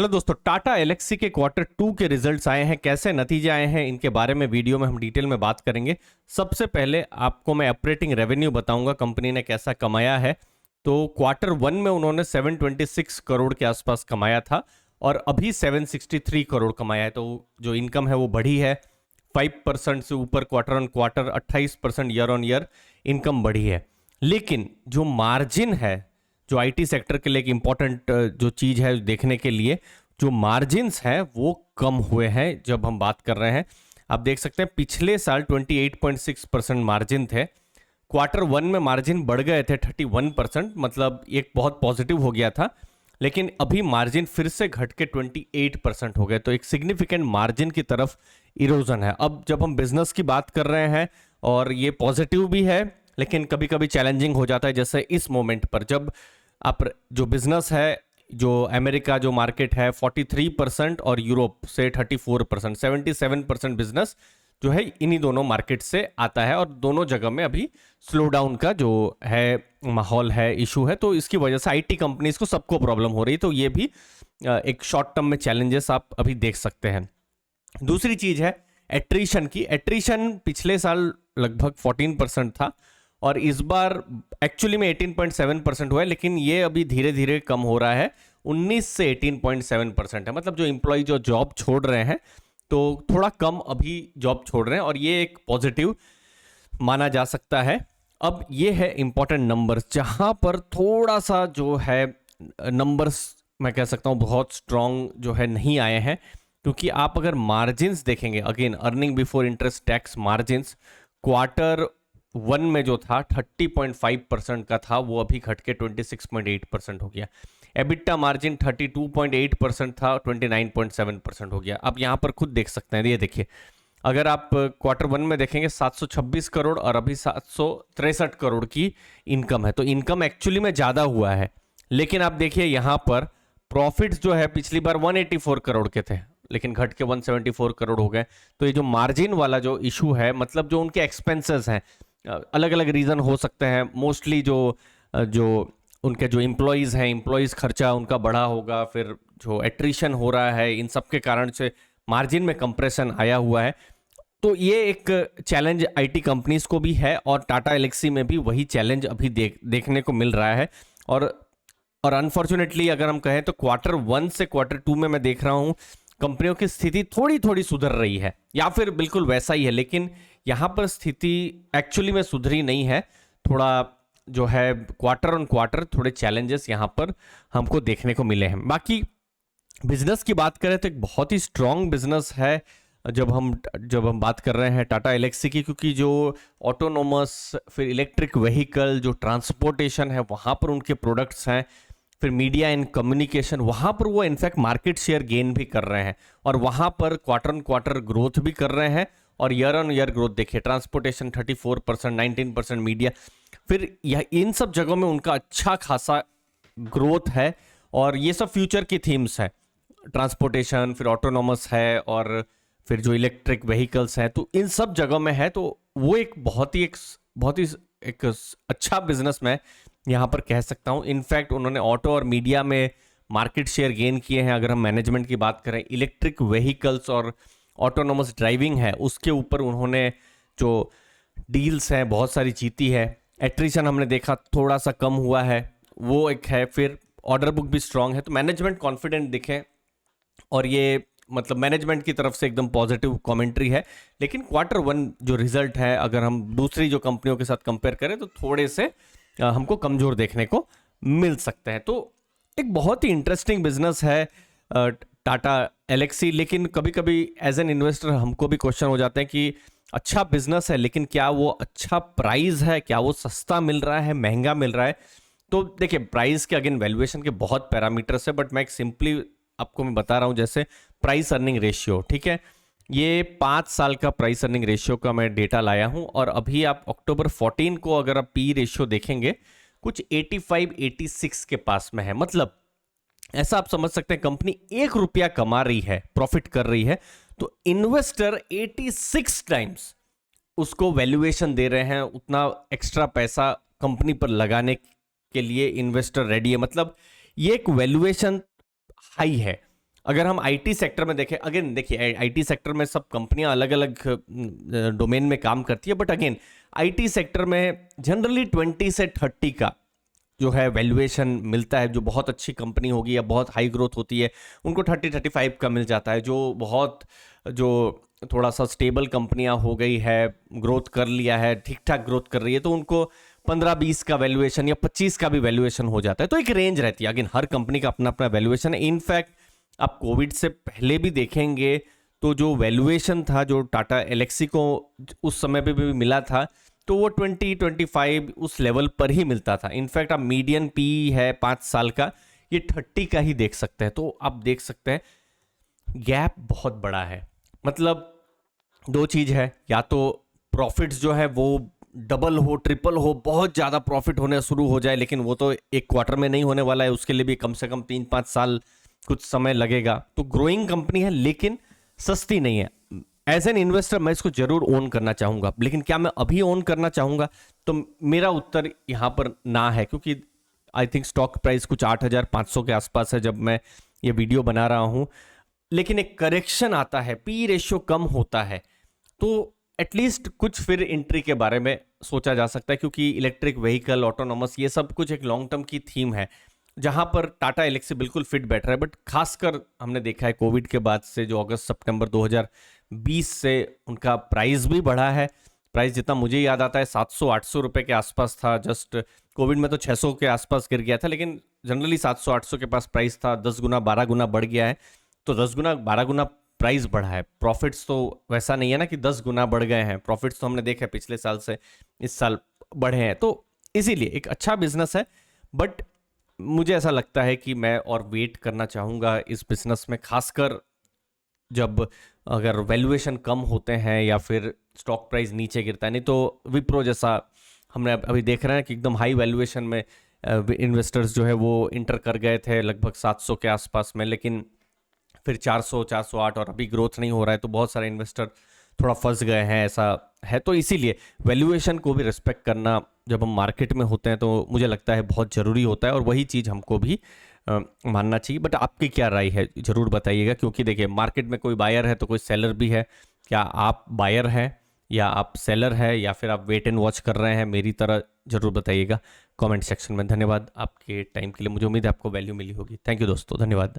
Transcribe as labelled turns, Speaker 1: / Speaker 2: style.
Speaker 1: Hello दोस्तों, Tata Alexei के quarter 2 के रिजल्ट्स आए हैं। कैसे नतीजे आए हैं इनके बारे में वीडियो में हम डिटेल में बात करेंगे। सबसे पहले आपको मैं ऑपरेटिंग रेवेन्यू बताऊंगा कंपनी ने कैसा कमाया है। तो क्वार्टर 1 में उन्होंने 726 करोड़ के आसपास कमाया था और अभी 763 करोड़ कमाया है। तो जो इनकम है वो बढ़ी है 5% से ऊपर, quarter on quarter 28% year on year income बढ़ी है। लेकिन जो मार्जिन है, जो आईटी सेक्टर के लिए एक इंपॉर्टेंट जो चीज है देखने के लिए, जो मार्जिन्स हैं वो कम हुए हैं। जब हम बात कर रहे हैं, आप देख सकते हैं पिछले साल 28.6% मार्जिन थे, क्वार्टर 1 में मार्जिन बढ़ गए थे 31%, मतलब एक बहुत पॉजिटिव हो गया था। लेकिन अभी मार्जिन फिर से घट के 28% हो गए, तो एक सिग्निफिकेंट मार्जिन की तरफ इरोजन है। अब जब हम बिजनेस की बात कर रहे हैं और ये पॉजिटिव भी है लेकिन कभी कभी चैलेंजिंग हो जाता है, जैसे इस मोमेंट पर जब आप जो बिजनेस है, जो अमेरिका जो मार्केट है 43% और यूरोप से 34%, 77% बिजनेस जो है इन्हीं दोनों मार्केट से आता है और दोनों जगह में अभी स्लो डाउन का जो है माहौल है, इशू है। तो इसकी वजह से आईटी कंपनीज को सबको प्रॉब्लम हो रही है। तो ये भी एक शॉर्ट टर्म में चैलेंजेस आप अभी देख सकते हैं। दूसरी चीज है एट्रीशन की। एट्रीशन पिछले साल लगभग 14% था और इस बार एक्चुअली में 18.7% हुआ है, लेकिन ये अभी धीरे धीरे कम हो रहा है, 19 से 18.7% है। मतलब जो एम्प्लॉय जो जॉब छोड़ रहे हैं तो थोड़ा कम अभी जॉब छोड़ रहे हैं और ये एक पॉजिटिव माना जा सकता है। अब ये है इंपॉर्टेंट नंबर्स, जहां पर थोड़ा सा जो है नंबर्स मैं कह सकता हूं बहुत स्ट्रांग जो है नहीं आए हैं, क्योंकि आप अगर मार्जिन्स देखेंगे, again earning before interest tax margins quarter 1 में जो था 30.5% का था, वो अभी घट के 26.8% हो गया। एबिटा मार्जिन 32.8% था, 29.7% हो गया। आप यहां पर खुद देख सकते हैं, ये देखिए, अगर आप क्वार्टर 1 में देखेंगे 726 करोड़ और अभी 763 करोड़ की इनकम है। तो इनकम एक्चुअली में ज्यादा हुआ है, लेकिन आप देखिए यहां पर प्रॉफिट्स जो है पिछली बार 184 करोड़ के थे लेकिन घट के 174 करोड़ हो गए। तो ये जो मार्जिन वाला जो इशू है, मतलब जो उनके एक्सपेंसेस हैं, अलग अलग रीजन हो सकते हैं, मोस्टली जो जो उनके जो एम्प्लॉयज़ हैं, एम्प्लॉयज़ खर्चा उनका बढ़ा होगा, फिर जो एट्रीशन हो रहा है, इन सब के कारण से मार्जिन में कंप्रेशन आया हुआ है। तो ये एक चैलेंज आईटी कंपनीज को भी है और टाटा एलेक्सी में भी वही चैलेंज अभी देखने को मिल रहा है। और अनफॉर्चुनेटली अगर हम कहें तो क्वार्टर 1 से क्वार्टर 2 में मैं देख रहा हूं कंपनियों की स्थिति थोड़ी थोड़ी सुधर रही है या फिर बिल्कुल वैसा ही है, लेकिन यहां पर स्थिति एक्चुअली में सुधरी नहीं है। थोड़ा जो है क्वार्टर ऑन क्वार्टर थोड़े चैलेंजेस यहां पर हमको देखने को मिले हैं। बाकी बिजनेस की बात करें तो एक बहुत ही स्ट्रांग बिजनेस है जब हम बात कर रहे हैं टाटा एलेक्सी की, क्योंकि जो ऑटोनोमस, फिर इलेक्ट्रिक व्हीकल, जो ट्रांसपोर्टेशन है वहां पर उनके प्रोडक्ट्स हैं, फिर मीडिया एंड कम्युनिकेशन, वहां पर वो इनफैक्ट मार्केट शेयर गेन भी कर रहे हैं और वहां पर क्वार्टर ऑन क्वार्टर ग्रोथ भी कर रहे हैं। और ईयर ऑन ईयर ग्रोथ देखिए, ट्रांसपोर्टेशन 34%, 19% मीडिया, फिर यह इन सब जगहों में उनका अच्छा खासा ग्रोथ है। और ये सब फ्यूचर की थीम्स है, ट्रांसपोर्टेशन, फिर ऑटोनोमस है और फिर जो इलेक्ट्रिक व्हीकल्स हैं, तो इन सब जगहों में है। तो वो एक बहुत ही एक अच्छा बिजनेस मैं यहाँ पर कह सकता हूँ। इनफैक्ट उन्होंने ऑटो और मीडिया में मार्केट शेयर गेन किए हैं। अगर हम मैनेजमेंट की बात करें, इलेक्ट्रिक व्हीकल्स और ऑटोनोमस ड्राइविंग है उसके ऊपर उन्होंने जो डील्स हैं बहुत सारी जीती है। एट्रीशन हमने देखा थोड़ा सा कम हुआ है, वो एक है। फिर ऑर्डर बुक भी स्ट्रांग है, तो मैनेजमेंट कॉन्फिडेंट दिखे और ये मतलब मैनेजमेंट की तरफ से एकदम पॉजिटिव कमेंट्री है। लेकिन क्वार्टर 1 जो रिजल्ट है, अगर हम दूसरी जो कंपनियों के साथ कंपेयर करें तो थोड़े से हमको कमजोर देखने को मिल सकते हैं। तो एक बहुत ही इंटरेस्टिंग बिजनेस है टाटा एलेक्सी। लेकिन कभी कभी एज एन इन्वेस्टर हमको भी क्वेश्चन हो जाते हैं कि अच्छा बिजनेस है, लेकिन क्या वो अच्छा प्राइस है, क्या वो सस्ता मिल रहा है, महंगा मिल रहा है? तो देखिए, प्राइस के अगेन वैल्यूएशन के बहुत पैरामीटर्स है, बट मैं एक सिंपली आपको मैं बता रहा हूं, जैसे प्राइस अर्निंग रेशियो, ठीक है, ये 5 साल का प्राइस अर्निंग रेशियो का मैं डेटा लाया हूं और अभी आप अक्टूबर 14 को अगर आप पी रेशियो देखेंगे कुछ 85-86 के पास में है। मतलब ऐसा आप समझ सकते हैं, कंपनी 1 रुपया कमा रही है, प्रॉफिट कर रही है, तो इन्वेस्टर 86 टाइम्स उसको वैल्यूएशन दे रहे हैं। उतना एक्स्ट्रा पैसा कंपनी पर लगाने के लिए इन्वेस्टर रेडी है। मतलब ये एक वैल्यूएशन हाई है। अगर हम आईटी सेक्टर में देखें, अगेन देखिए आईटी सेक्टर में सब कंपनियां अलग अलग डोमेन में काम करती है, बट अगेन आईटी सेक्टर में जनरली 20 से 30 का जो है वैल्यूएशन मिलता है। जो बहुत अच्छी कंपनी होगी या बहुत हाई ग्रोथ होती है उनको 30-35 का मिल जाता है। जो थोड़ा सा स्टेबल कंपनियां हो गई है, ग्रोथ कर लिया है, ठीक ठाक ग्रोथ कर रही है, तो उनको 15-20 का वैल्यूएशन या 25 का भी वैल्यूएशन हो जाता है। तो एक रेंज रहती है, अगेन हर कंपनी का अपना अपना वैल्यूएशन है। इनफैक्ट आप कोविड से पहले भी देखेंगे तो जो वैल्यूएशन था जो टाटा एलेक्सी को उस समय पे भी मिला था, तो वो 20-25 उस लेवल पर ही मिलता था। इनफैक्ट आप मीडियन पी है 5 साल का, ये 30 का ही देख सकते हैं। तो आप देख सकते हैं गैप बहुत बड़ा है। मतलब दो चीज है, या तो प्रॉफिट्स जो है वो डबल हो, ट्रिपल हो, बहुत ज्यादा प्रॉफिट होने शुरू हो जाए, लेकिन वो तो एक क्वार्टर में नहीं होने वाला है, उसके लिए भी कम से कम 3-5 साल कुछ समय लगेगा। तो ग्रोइंग कंपनी है लेकिन सस्ती नहीं है। एज एन इन्वेस्टर मैं इसको जरूर ओन करना चाहूंगा, लेकिन क्या मैं अभी ओन करना चाहूंगा? तो मेरा उत्तर यहां पर ना है, क्योंकि आई थिंक स्टॉक प्राइस कुछ 8,500 के आसपास है जब मैं ये वीडियो बना रहा हूं। लेकिन एक करेक्शन आता है, पी रेशियो कम होता है, तो एटलीस्ट कुछ फिर एंट्री के बारे में सोचा जा सकता है, क्योंकि इलेक्ट्रिक व्हीकल, ऑटोनॉमस, ये सब कुछ एक लॉन्ग टर्म की थीम है जहां पर टाटा एलेक्सी बिल्कुल फिट बैठ रहा है। बट खासकर हमने देखा है कोविड के बाद से, जो अगस्त सितंबर 2020 से उनका प्राइस भी बढ़ा है। प्राइस जितना मुझे याद आता है 700-800 रुपए के आसपास था, जस्ट कोविड में तो 600 के आसपास गिर गया था, लेकिन जनरली 700-800 के पास प्राइस था। 10 गुना 12 गुना बढ़ गया है। तो 10 गुना 12 गुना प्राइस बढ़ा है, प्रॉफिट्स तो वैसा नहीं है ना कि 10 गुना बढ़ गए हैं। प्रॉफिट्स तो हमने देखा है पिछले साल से इस साल बढ़े हैं, तो इसीलिए एक अच्छा बिजनेस है। बट मुझे ऐसा लगता है कि मैं और वेट करना चाहूँगा इस बिजनेस में, खासकर जब अगर वैल्यूएशन कम होते हैं या फिर स्टॉक प्राइस नीचे गिरता है। नहीं तो विप्रो जैसा हमने अभी देख रहे हैं कि एकदम हाई वैल्यूएशन में इन्वेस्टर्स जो है वो इंटर कर गए थे लगभग 700 के आसपास में, लेकिन फिर 400, 408 और अभी ग्रोथ नहीं हो रहा है, तो बहुत सारे इन्वेस्टर थोड़ा फंस गए हैं, ऐसा है। तो इसीलिए वैल्यूएशन को भी रिस्पेक्ट करना जब हम मार्केट में होते हैं तो मुझे लगता है बहुत ज़रूरी होता है, और वही चीज़ हमको भी मानना चाहिए। बट आपकी क्या राय है ज़रूर बताइएगा, क्योंकि देखिए मार्केट में कोई बायर है तो कोई सेलर भी है। क्या आप बायर हैं या आप सेलर है, या फिर आप वेट एंड वॉच कर रहे हैं मेरी तरह? ज़रूर बताइएगा कमेंट सेक्शन में। धन्यवाद आपके टाइम के लिए, मुझे उम्मीद है आपको वैल्यू मिली होगी। थैंक यू दोस्तों, धन्यवाद।